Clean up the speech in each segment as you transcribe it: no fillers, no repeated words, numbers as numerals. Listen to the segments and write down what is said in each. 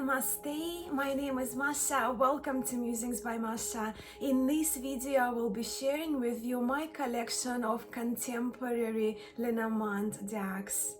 Namaste, my name is Masha. Welcome to Musings by Masha. In this video I will be sharing with you my collection of contemporary Lenormand decks.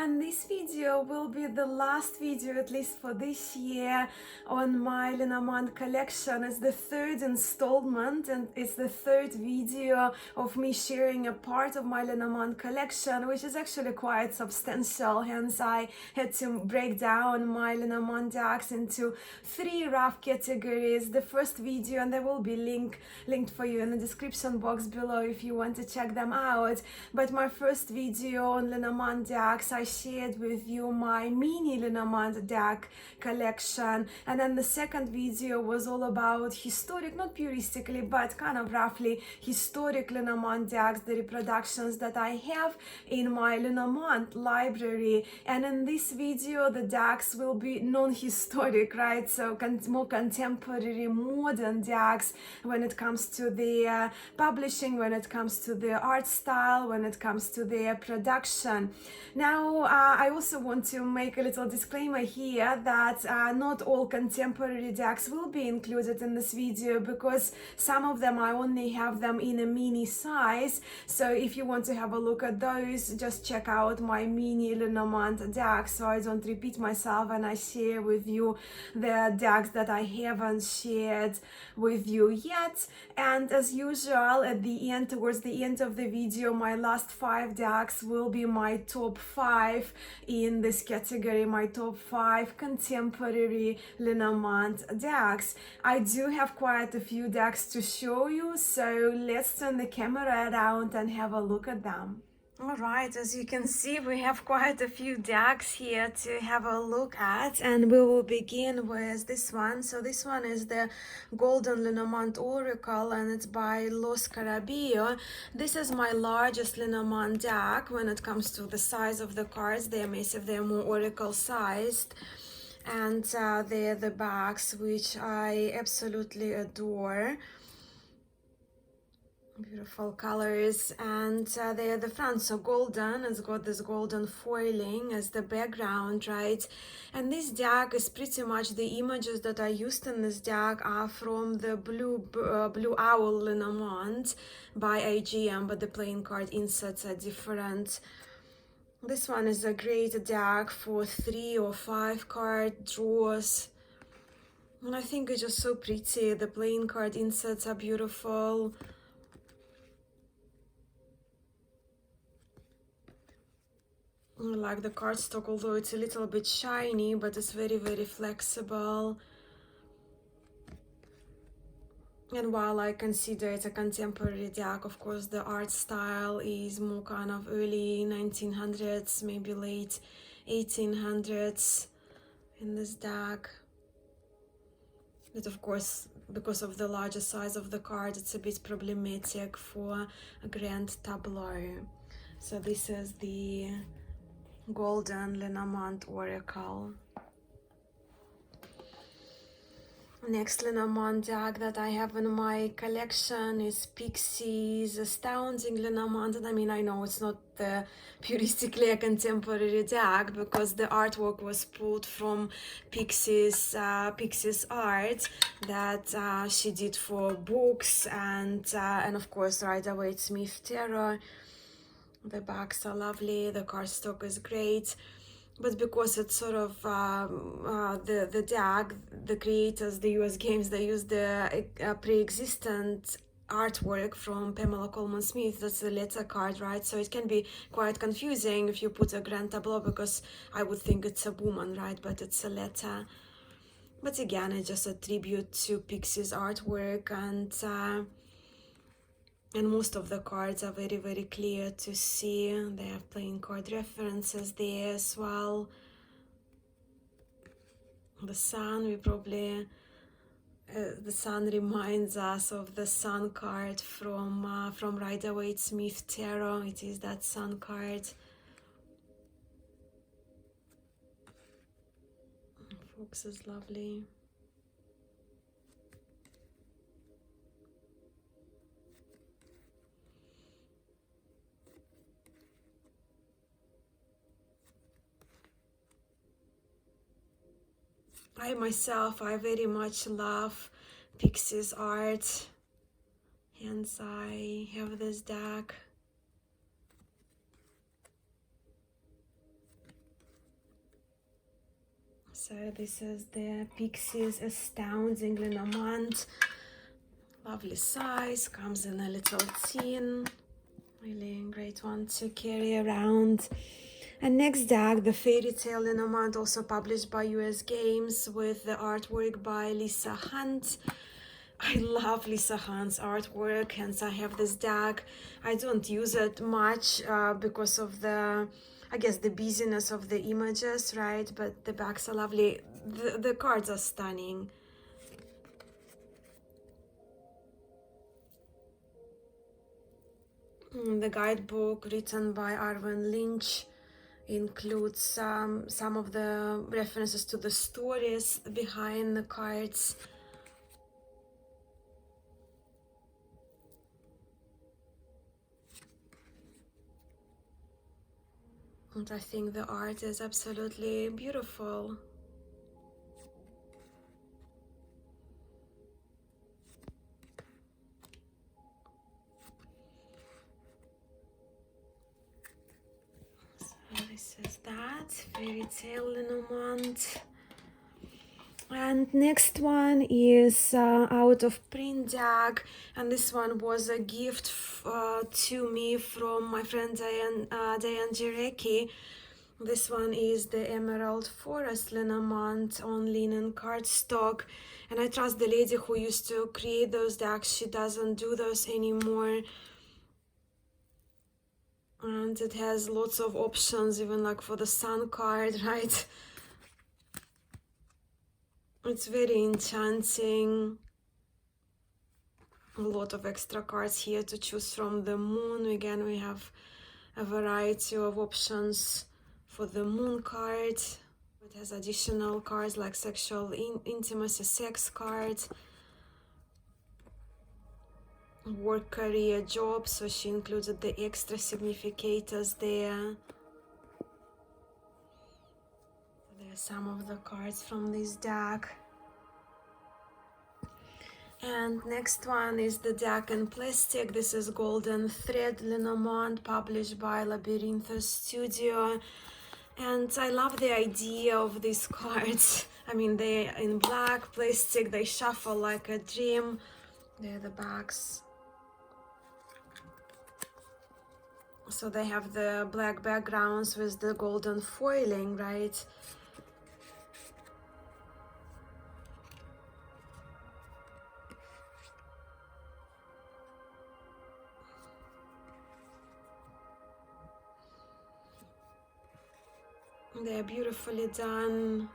And this video will be the last video, at least for this year, on my Lenormand collection. It's the third installment and it's the third video of me sharing a part of my Lenormand collection, which is actually quite substantial. Hence I had to break down my Lenormand decks into three rough categories. The first video, and there will be linked for you in the description box below if you want to check them out. But my first video on Lenormand decks, I shared with you my mini Lenormand deck collection, and then the second video was all about historic, not puristically but kind of roughly historic Lenormand decks, the reproductions that I have in my Lenormand library. And in this video the decks will be non-historic, right? So more contemporary, modern decks when it comes to their publishing, when it comes to their art style, when it comes to their production. Now I also want to make a little disclaimer here that not all contemporary decks will be included in this video, because some of them I only have them in a mini size. So if you want to have a look at those, just check out my mini Lenormand decks, so I don't repeat myself and I share with you the decks that I haven't shared with you yet. And as usual, at the end, towards the end of the video, my last 5 decks will be my top 5 in this category, my top 5 contemporary Lenormand decks. I do have quite a few decks to show you, so let's turn the camera around and have a look at them. Alright, as you can see, we have quite a few decks here to have a look at, and we will begin with this one. So this one is the Golden Lenormand Oracle, and it's by Los Carabillo. This is my largest Lenormand deck when it comes to the size of the cards. They're massive, they're more Oracle sized. And they're the backs, which I absolutely adore. Beautiful colors, and they're the front, so golden. It's got this golden foiling as the background, right? And this deck is pretty much the images that I used in this deck are from the Blue Owl Lenormand by IGM, but the playing card inserts are different. This one is a great deck for 3 or 5 card draws, and I think it's just so pretty. The playing card inserts are beautiful. I like the cardstock, although it's a little bit shiny, but it's very, very flexible. And while I consider it a contemporary deck, of course the art style is more kind of early 1900s, maybe late 1800s in this deck. But of course, because of the larger size of the card, it's a bit problematic for a grand tableau. So this is the Golden Lenormand Oracle. Next Lenormand deck that I have in my collection is Pixie's Astounding Lenormand. And I mean, I know it's not puristically a contemporary deck because the artwork was pulled from Pixie's art that she did for books and of course Rider-Waite-Smith Tarot. The backs are lovely, the cardstock is great, but because it's sort of the deck, the creators, the US Games, they use the pre-existent artwork from Pamela Coleman Smith. That's the letter card, right? So it can be quite confusing if you put a grand tableau, because I would think it's a woman, right? But it's a letter. But again, it's just a tribute to Pixie's artwork, and most of the cards are very, very clear to see. They have playing card references there as well. The sun, the sun reminds us of the sun card from Rider-Waite-Smith Tarot. It is that sun card. Fox is lovely. I myself, I very much love Pixie's art, hence I have this deck. So this is the Pixie's Astounding Lenormand. Lovely size, comes in a little tin. Really great one to carry around. And next deck, the FairyTale Lenormand, also published by US Games, with the artwork by Lisa Hunt. I love Lisa Hunt's artwork, hence I have this deck. I don't use it much because of the, I guess, the busyness of the images, right? But the backs are lovely. The cards are stunning. The guidebook, written by Arwen Lynch, includes some of the references to the stories behind the cards. And I think the art is absolutely beautiful. So this is that, FairyTale Lenormand. And next one is out of print deck, and this one was a gift to me from my friend Diane Jarecki. This one is the Emerald Forest Lenormand on linen cardstock, and I trust the lady who used to create those decks, she doesn't do those anymore. And it has lots of options, even like for the sun card, right? It's very enchanting. A lot of extra cards here to choose from. The moon, again, we have a variety of options for the moon card. It has additional cards like sexual intimacy, sex cards, work, career, job, so she included the extra significators there. There are some of the cards from this deck. And next one is the deck in plastic. This is Golden Thread Lenormand, published by Labyrinthus Studio. And I love the idea of these cards. I mean, they're in black plastic, they shuffle like a dream. They're the backs. So they have the black backgrounds with the golden foiling, right? They're beautifully done.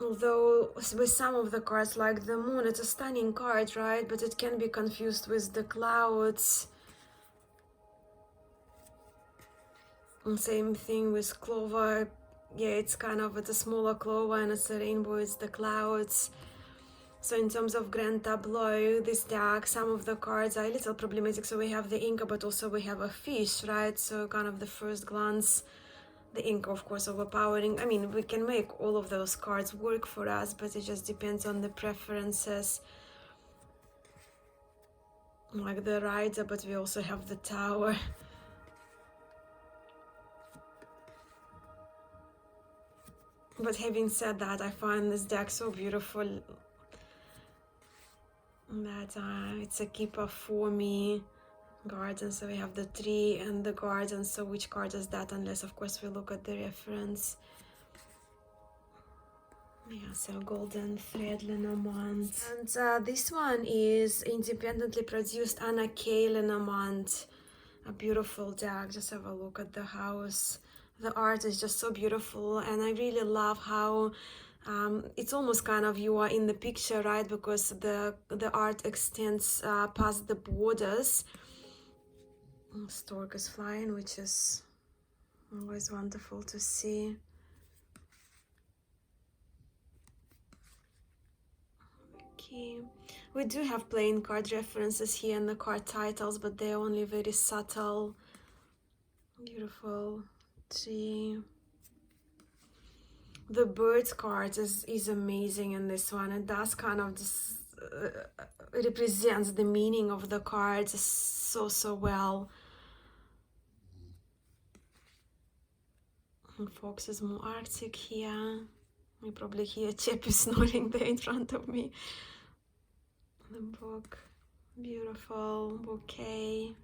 Although with some of the cards, like the moon, it's a stunning card, right? But it can be confused with the clouds. And same thing with clover. Yeah, it's kind of, it's a smaller clover and it's a rainbow, it's the clouds. So in terms of grand tableau, this deck, some of the cards are a little problematic. So we have the Inca, but also we have a fish, right? So kind of the first glance, the Inca, of course, overpowering. I mean, we can make all of those cards work for us, but it just depends on the preferences. Like the rider, but we also have the tower. But having said that, I find this deck so beautiful that it's a keeper for me. Garden, so we have the tree and the garden, so which card is that, unless of course we look at the reference. Yeah, so Golden Thread Lenormand. And this one is independently produced Anna K Lenormand. A beautiful deck. Just have a look at the house. The art is just so beautiful, and I really love how it's almost kind of you are in the picture, right? Because the art extends past the borders. Stork is flying, which is always wonderful to see. Okay, we do have playing card references here in the card titles, but they're only very subtle. Beautiful 3. The bird card is amazing in this one. It does kind of just represents the meaning of the cards so well. And Fox is more Arctic here. You probably hear Cheppy snoring there in front of me. The book, beautiful bouquet.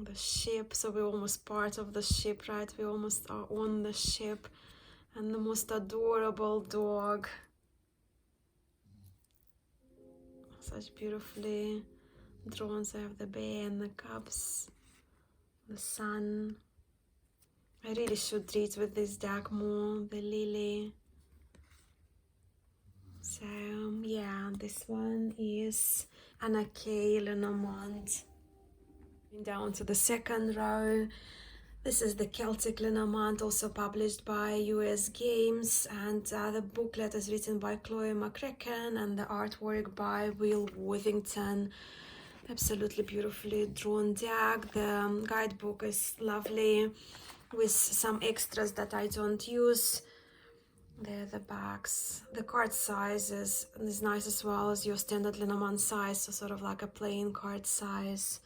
The ship, so we're almost part of the ship, right? We almost are on the ship. And the most adorable dog. Such beautifully drawn. So I have the bear and the cubs, the sun. I really should read with this deck more, the lily. So yeah, this one is K Lenormand. Down to the second row. This is the Celtic Lenormand, also published by US Games, and the booklet is written by Chloe McCracken and the artwork by Will Worthington. Absolutely beautifully drawn deck. The guidebook is lovely with some extras that I don't use. There are the backs. The card size is nice as well as your standard Lenormand size, so sort of like a plain card size.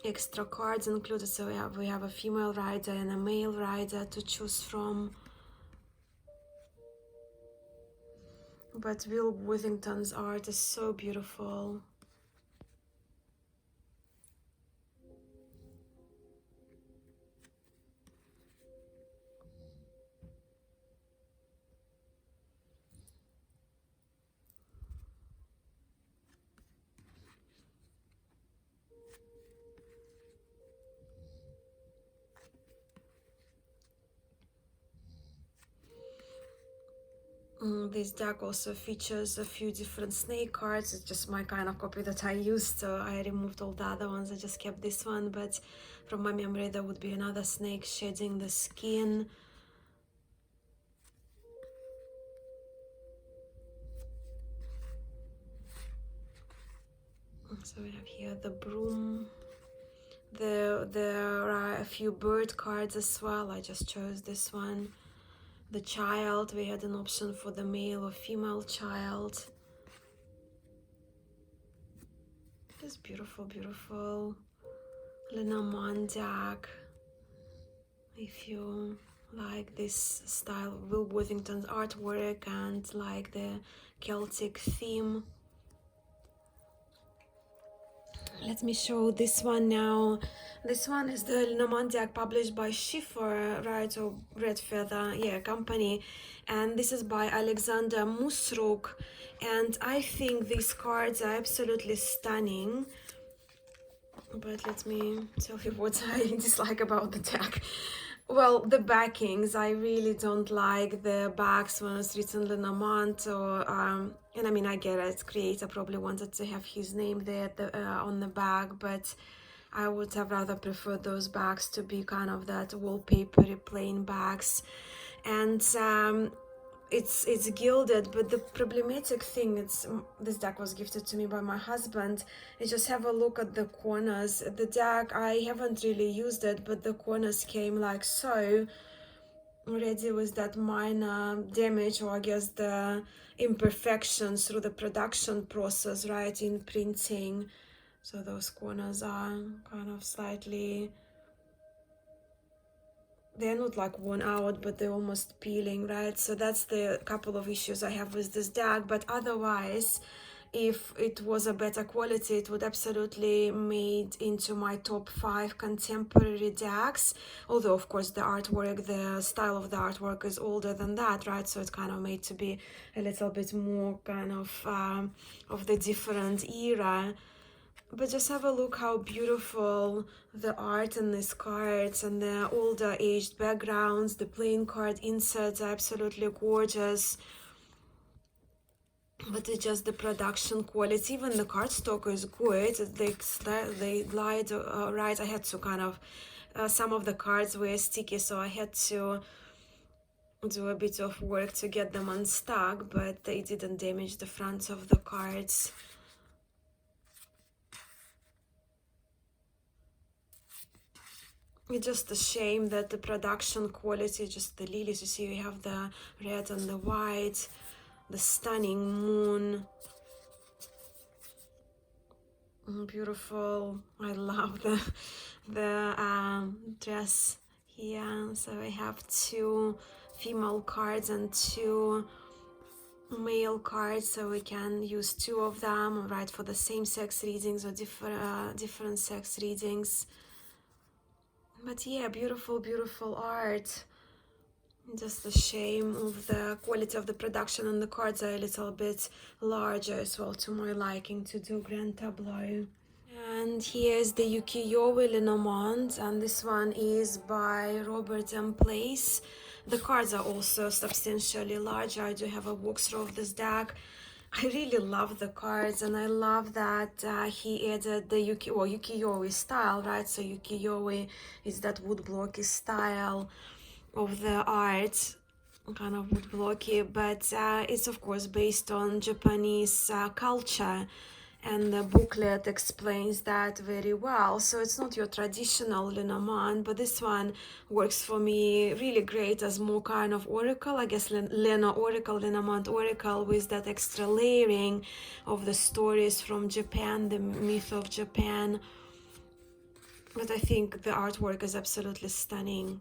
Extra cards included, so we have a female rider and a male rider to choose from. But Will Worthington's art is so beautiful. This deck also features a few different snake cards. It's just my kind of copy that I used, so I removed all the other ones. I just kept this one, but from my memory there would be another snake shedding the skin. So we have here the broom. There are a few bird cards as well. I just chose this one. The child, we had an option for the male or female child. Just beautiful, beautiful Lenormand deck. If you like this style, Will Worthington's artwork and like the Celtic theme. Let me show this one now. This one is the Lenormand deck published by Schiffer, right, or Red Feather, yeah, company. And this is by Alexander Musruk. And I think these cards are absolutely stunning. But let me tell you what I dislike about the deck. Well, the backings, I really don't like the backs when it's written Lenormand, or and I mean, I get it, creator probably wanted to have his name there on the back, but I would have rather preferred those backs to be kind of that wallpapery plain backs. And it's gilded, but the problematic thing, this deck was gifted to me by my husband, is just have a look at the corners. The deck, I haven't really used it, but the corners came like so, already with that minor damage, or I guess the imperfections through the production process, right, in printing. So those corners are kind of slightly, they're not like worn out, but they're almost peeling, right? So that's the couple of issues I have with this deck. But otherwise, if it was a better quality, it would absolutely made into my top 5 contemporary decks. Although of course the artwork, the style of the artwork is older than that, right? So it's kind of made to be a little bit more kind of the different era. But just have a look how beautiful the art in these cards, and the older aged backgrounds, the plain card inserts are absolutely gorgeous. But it's just the production quality, even the cardstock is good. They glide right. I had to kind of, some of the cards were sticky, so I had to do a bit of work to get them unstuck, but they didn't damage the fronts of the cards. It's just a shame that the production quality, just the lilies, you see, you have the red and the white, the stunning moon. Beautiful. I love the dress here. So I have 2 female cards and 2 male cards, so we can use 2 of them, right, for the same sex readings or different sex readings. But yeah, beautiful, beautiful art. Just a shame of the quality of the production, and the cards are a little bit larger as well to my liking to do grand tableau. And here's the Ukiyoe Lenormand, and this one is by Robert M. Place. The cards are also substantially larger. I do have a walkthrough of this deck. I really love the cards, and I love that he added the Ukiyoe style, right? So Ukiyoe is that woodblocky style of the art, kind of woodblocky, but it's of course based on Japanese culture, and the booklet explains that very well. So it's not your traditional Lenormand, but this one works for me really great as more kind of oracle, I guess, Lenormand oracle, with that extra layering of the stories from Japan, the myth of Japan. But I think the artwork is absolutely stunning.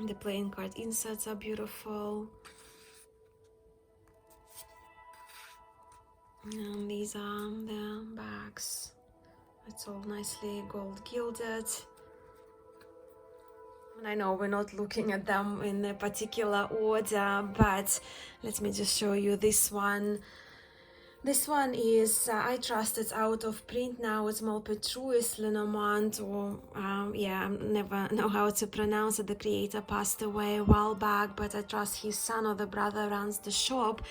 The playing card inserts are beautiful. And these are the bags. It's all nicely gold gilded. And I know we're not looking at them in a particular order, but let me just show you this one. This one is, I trust it's out of print now. It's Malpetruis Lenormand, or yeah, I never know how to pronounce it. The creator passed away a while back, but I trust his son or the brother runs the shop.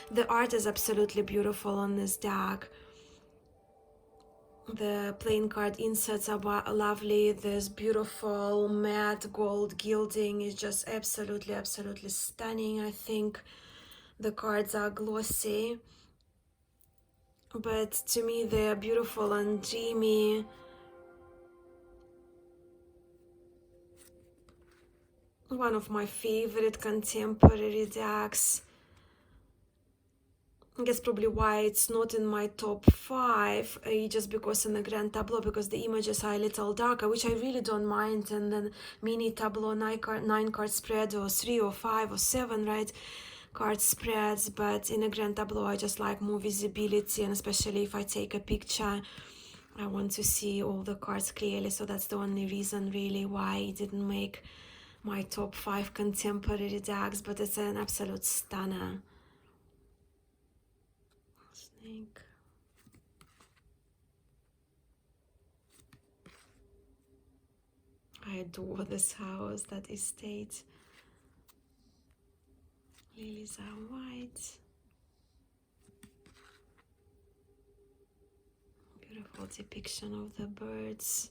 The art is absolutely beautiful on this deck. The playing card inserts are lovely. This beautiful matte gold gilding is just absolutely, absolutely stunning. I think the cards are glossy, but to me they're beautiful and dreamy. One of my favorite contemporary decks. I guess probably why it's not in my top 5, just because in the grand tableau, because the images are a little darker, which I really don't mind, and then mini tableau 9-card spread, or 3 or 5 or 7, right, card spreads. But in a grand tableau I just like more visibility, and especially if I take a picture I want to see all the cards clearly. So that's the only reason really why it didn't make my top 5 contemporary decks, but it's an absolute stunner. Snake. I adore this house, that estate. Lilies are white. Beautiful depiction of the birds.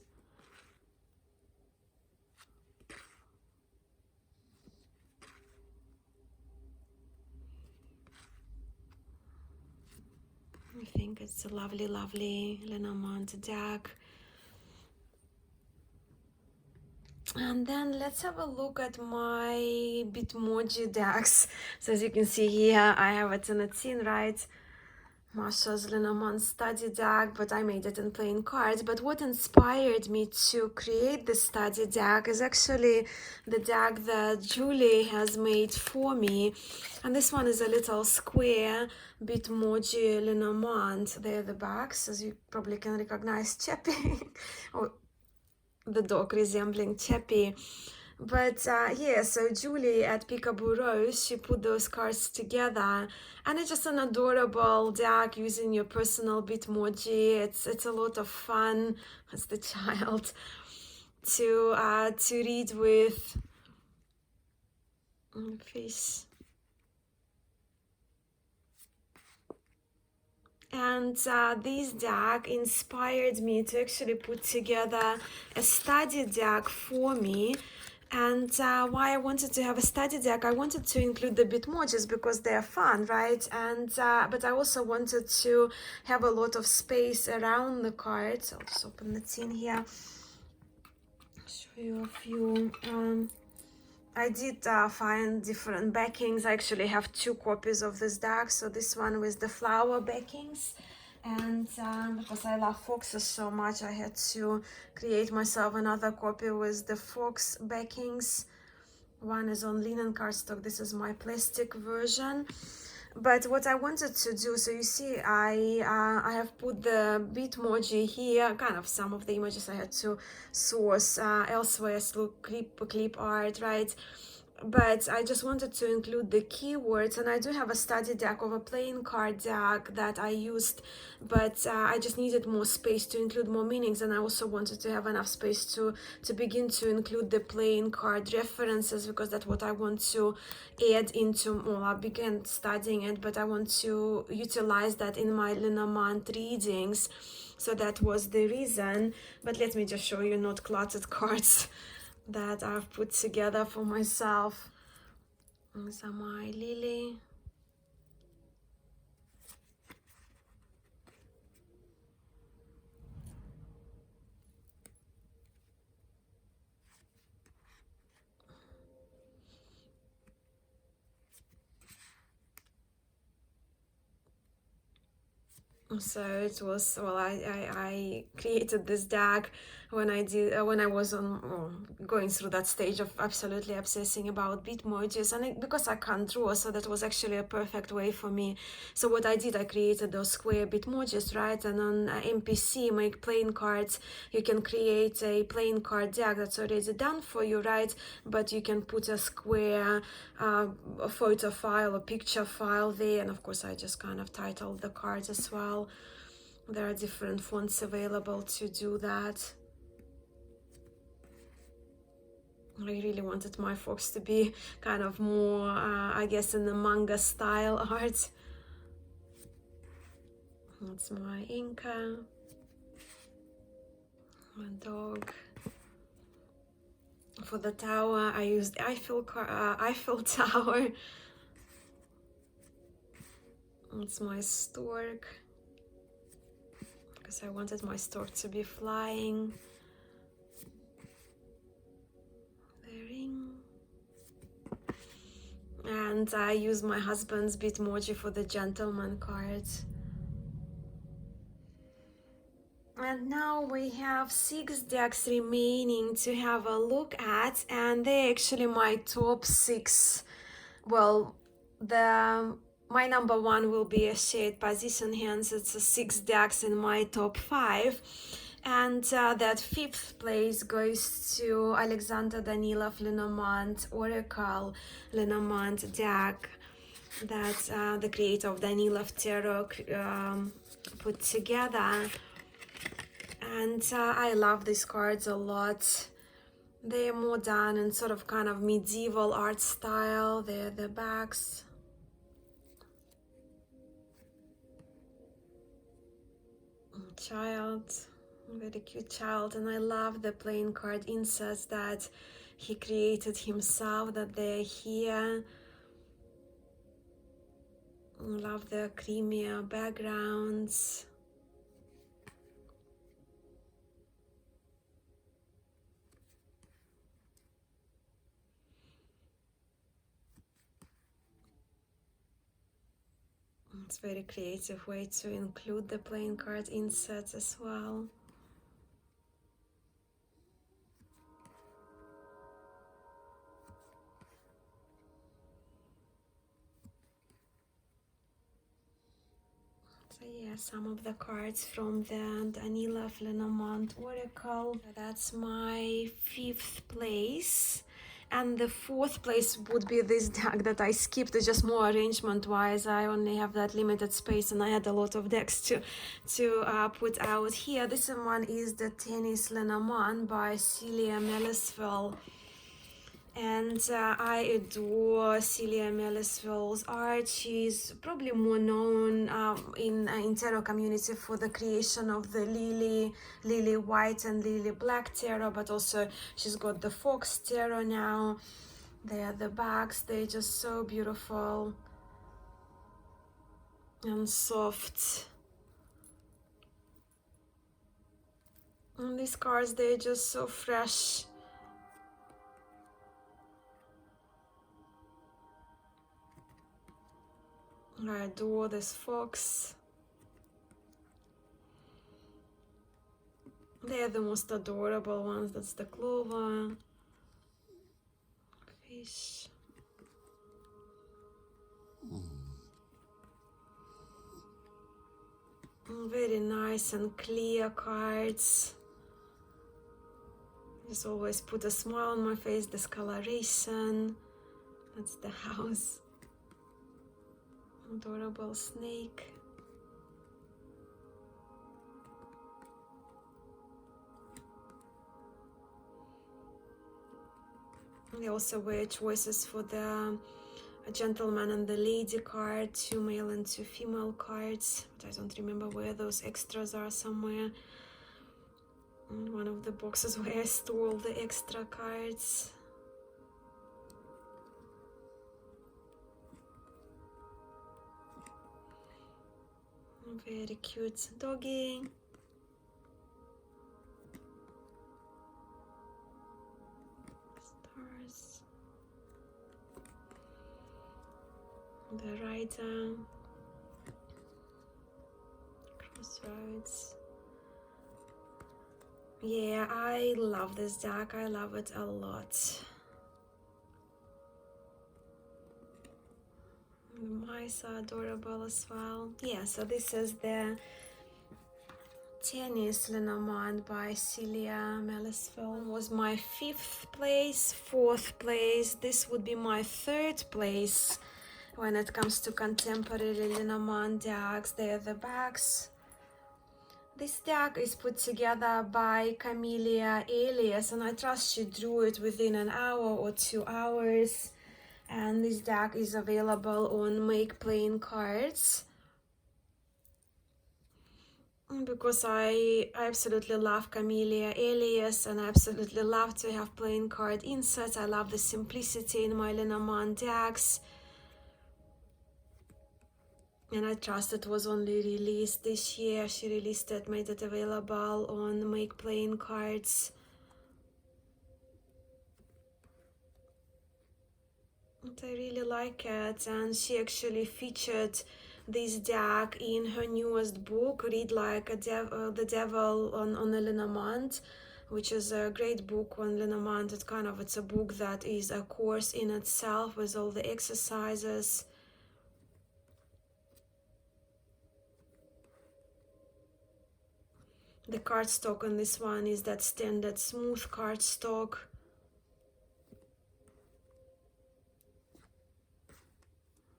I think it's a lovely, lovely Lenormand deck. And then let's have a look at my BitMoji decks. So as you can see here, I have it in a tin, right? Mascha's Lenormand study deck, but I made it in plain cards. But what inspired me to create the study deck is actually the deck that Julie has made for me. And this one is a little square BitMoji Lenormand. They're the backs, as you probably can recognize, Chappie, or the dog resembling Chappie. But yeah, so Julie at Peekaboo Rose, she put those cards together, and it's just an adorable deck using your personal BitMoji. It's a lot of fun as the child to read with. Face. And this deck inspired me to actually put together a study deck for me. And why I wanted to have a study deck, I wanted to include the Bitmojis because they're fun, right? And but I also wanted to have a lot of space around the cards. I'll just open the tin here, show you a few. I did find different backings. I actually have 2 copies of this deck. So this one with the flower backings, and because I love foxes so much, I had to create myself another copy with the fox backings. One is on linen cardstock. This is my plastic version. But what I wanted to do, so you see, I have put the Bitmoji here, kind of some of the images I had to source elsewhere through clip art, right? But I just wanted to include the keywords, and I do have a study deck of a playing card deck that I used, but I just needed more space to include more meanings, and I also wanted to have enough space to begin to include the playing card references, because that's what I want to add into. Well, I began studying it, but I want to utilize that in my Lenormand readings, so that was the reason. But let me just show you not cluttered cards that I've put together for myself. These are my lily. So it was, well, I created this deck when I was going through that stage of absolutely obsessing about Bitmojis, and because I can't draw, so that was actually a perfect way for me. So what I did, I created those square Bitmojis, right? And on MPC, make playing cards, you can create a playing card deck that's already done for you, right? But you can put a square a photo file, a picture file there, and of course I just kind of titled the cards as well. There are different fonts available to do that. I really wanted my fox to be kind of more, I guess, in the manga style art. That's my Inca, my dog. For the tower, I used Eiffel Tower. That's my stork, because I wanted my stork to be flying. The ring. And I use my husband's Bitmoji for the gentleman cards. And now we have 6 decks remaining to have a look at, and they're actually my top 6. Well, my number 1 will be a shared position, hence it's 6 decks in my top 5. And that 5th place goes to Alexander Danilov Lenormand Oracle Lenormand deck that the creator of Danilov Tarot put together. And I love these cards a lot. They're modern and sort of kind of medieval art style. They're the backs. Child, very cute child. And I love the playing card inserts that he created himself, that they're here. I love the creamier backgrounds. It's a very creative way to include the playing card inserts as well. So yeah, some of the cards from the Danilov Lenormand Oracle. That's my 5th place. And the 4th place would be this deck that I skipped. It's just more arrangement wise. I only have that limited space, and I had a lot of decks to put out here. This one is the Tanis Lenormand by Celia Melisfeld. And I adore Celia Melisville's art. She's probably more known in tarot community for the creation of the lily white and lily black tarot, but also she's got the fox tarot now. They are the backs. They're just so beautiful and soft. And these cards, they're just so fresh. I adore this fox. They're the most adorable ones. That's the clover. Fish. Very nice and clear cards. Just always put a smile on my face. Discoloration. That's the house. Adorable snake. They also were choices for the gentleman and the lady card, 2 male and 2 female cards, but I don't remember where those extras are, somewhere in one of the boxes where I store all the extra cards. Very cute doggy. Stars. The rider. Crossroads. Yeah, I love this deck. I love it a lot. The mice are adorable as well. Yeah, so this is the Tanis Lenormand by Celia Melisville. Was my 5th place, 4th place. This would be my 3rd place when it comes to contemporary Lenormand decks. They are the backs. This deck is put together by Camellia Alias, and I trust she drew it within an hour or 2 hours. And this deck is available on Make Playing Cards. Because I absolutely love Camellia Alias, and I absolutely love to have playing card inserts. I love the simplicity in my Lenormand decks. And I trust it was only released this year. She released it, made it available on Make Playing Cards. And I really like it, and she actually featured this deck in her newest book, Read Like the Devil on a Lenormand, which is a great book on Lenormand. It's a book that is a course in itself with all the exercises. The cardstock on this one is that standard smooth cardstock.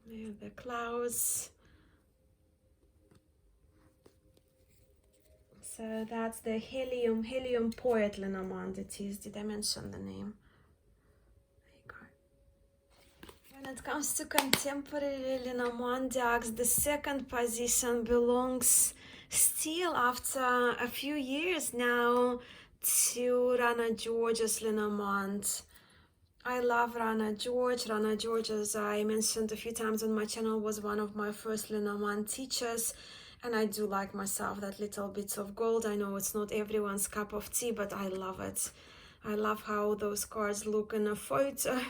There are the clouds. So that's the Helium Poet Lenormand it is. Did I mention the name? There you go. When it comes to contemporary Lenormand decks, the 2nd position belongs still after a few years now to Rana George's Lenormand. I love Rana George. Rana George, as I mentioned a few times on my channel, was one of my first Lenormand teachers, and I do like myself that little bits of gold. I know it's not everyone's cup of tea, but I love it. I love how those cards look in a photo.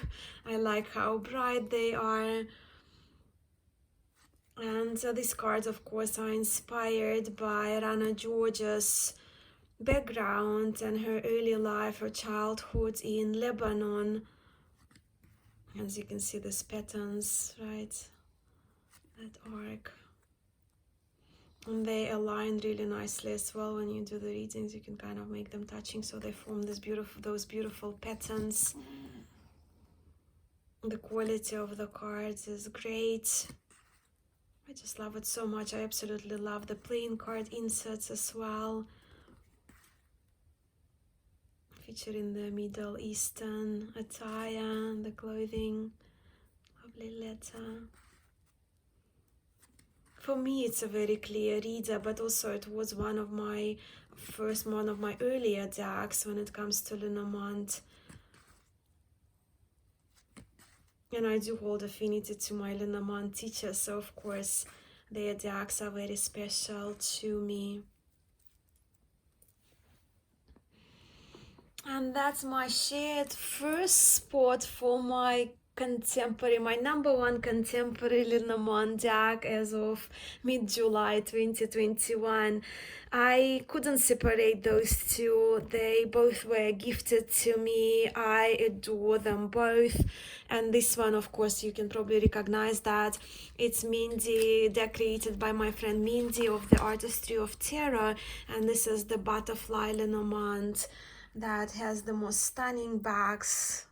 I like how bright they are. And these cards, of course, are inspired by Rana George's background and her early life, her childhood in Lebanon. As you can see, these patterns, right? That arc. And they align really nicely as well. When you do the readings, you can kind of make them touching, so they form those beautiful patterns. The quality of the cards is great. I just love it so much. I absolutely love the playing card inserts as well. featuring the Middle Eastern attire, the clothing. Lovely letter. For me, it's a very clear reader, but also it was one of my earlier decks when it comes to Lenormand. And I do hold affinity to my Lenormand teachers, so of course their decks are very special to me. And that's my shared first spot for my contemporary, my #1 contemporary Lenormand deck as of mid-July 2021. I couldn't separate those two. They both were gifted to me. I adore them both. And this one, of course, you can probably recognize that. It's Mindy, deck created by my friend Mindy of the Artistry of Terror. And this is the Butterfly Lenormand that has the most stunning backs,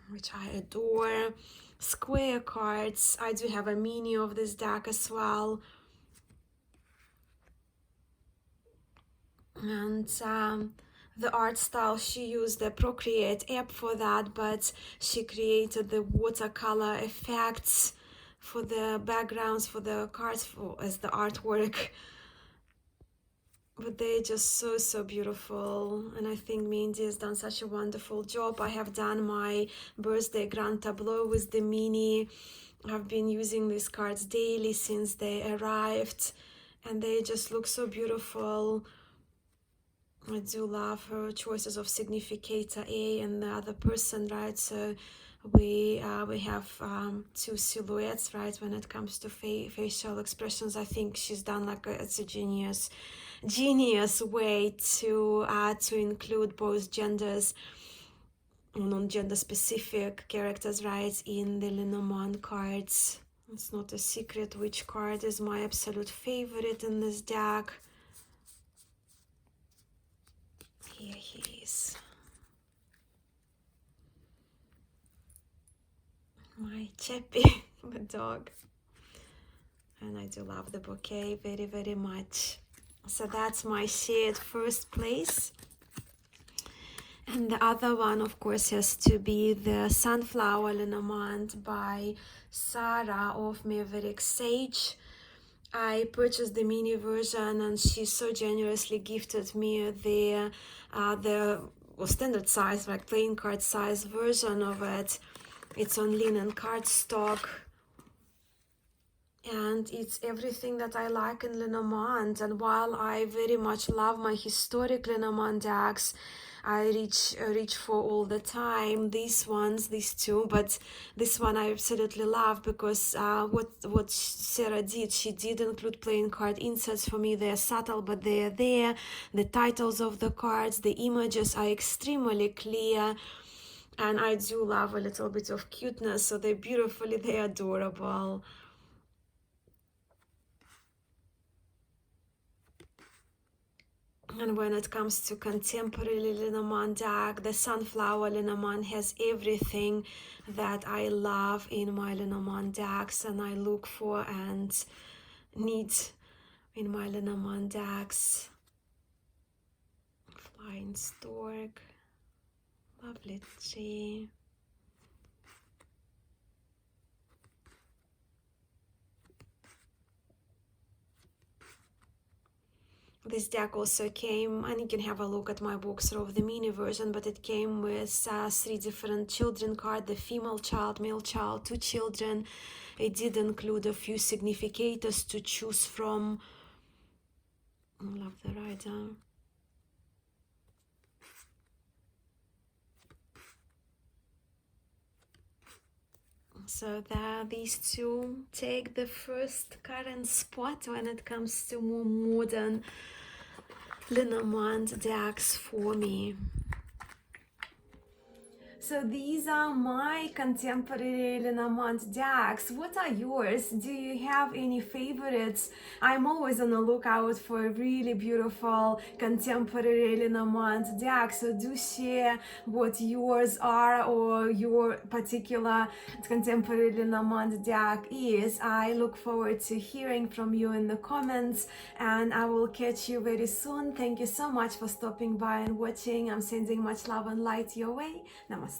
which I adore. Square cards. I do have a mini of this deck as well. And the art style, she used the Procreate app for that, but she created the watercolor effects for the backgrounds, for the cards, as the artwork. But they're just so beautiful, and I think Mindy has done such a wonderful job. I have done my birthday grand tableau with the mini. I've been using these cards daily since they arrived, and they just look so beautiful. I do love her choices of significator A and the other person, right? So we have two silhouettes, right? When it comes to facial expressions, I think she's done like it's a genius way to include both genders, non-gender specific characters, right, in the Lenormand cards. It's not a secret which card is my absolute favorite in this deck. Here he is. My Chappie, the dog. And I do love the bouquet very much. So that's my shared first place. And the other one, of course, has to be the Sunflower Lenormand by Sarah of Maverick Sage. I purchased the mini version, and she so generously gifted me the standard size, like playing card size version of it. It's on linen cardstock. And it's everything that I like in Lenormand. And while I very much love my historic Lenormand decks, I reach for all the time these two, but this one I absolutely love because what Sarah did, she did include playing card inserts for me. They're subtle, but they're there. The titles of the cards, the images are extremely clear, and I do love a little bit of cuteness, so they're adorable. And when it comes to contemporary Lenormand deck, the Sunflower Lenormand has everything that I love in my Lenormand decks and I look for and need in my Lenormand decks. Flying Stork, lovely tree. This deck also came, and you can have a look at my walkthrough of the mini version, but it came with 3 different children cards, the female child, male child, 2 children. It did include a few significators to choose from. I love the rider. So these two take the first current spot when it comes to more modern Lenormand decks for me. So these are my contemporary Lenormand decks. What are yours? Do you have any favorites? I'm always on the lookout for really beautiful contemporary Lenormand decks, so do share what yours are or your particular contemporary Lenormand deck is. I look forward to hearing from you in the comments, and I will catch you very soon. Thank you so much for stopping by and watching. I'm sending much love and light your way. Namaste.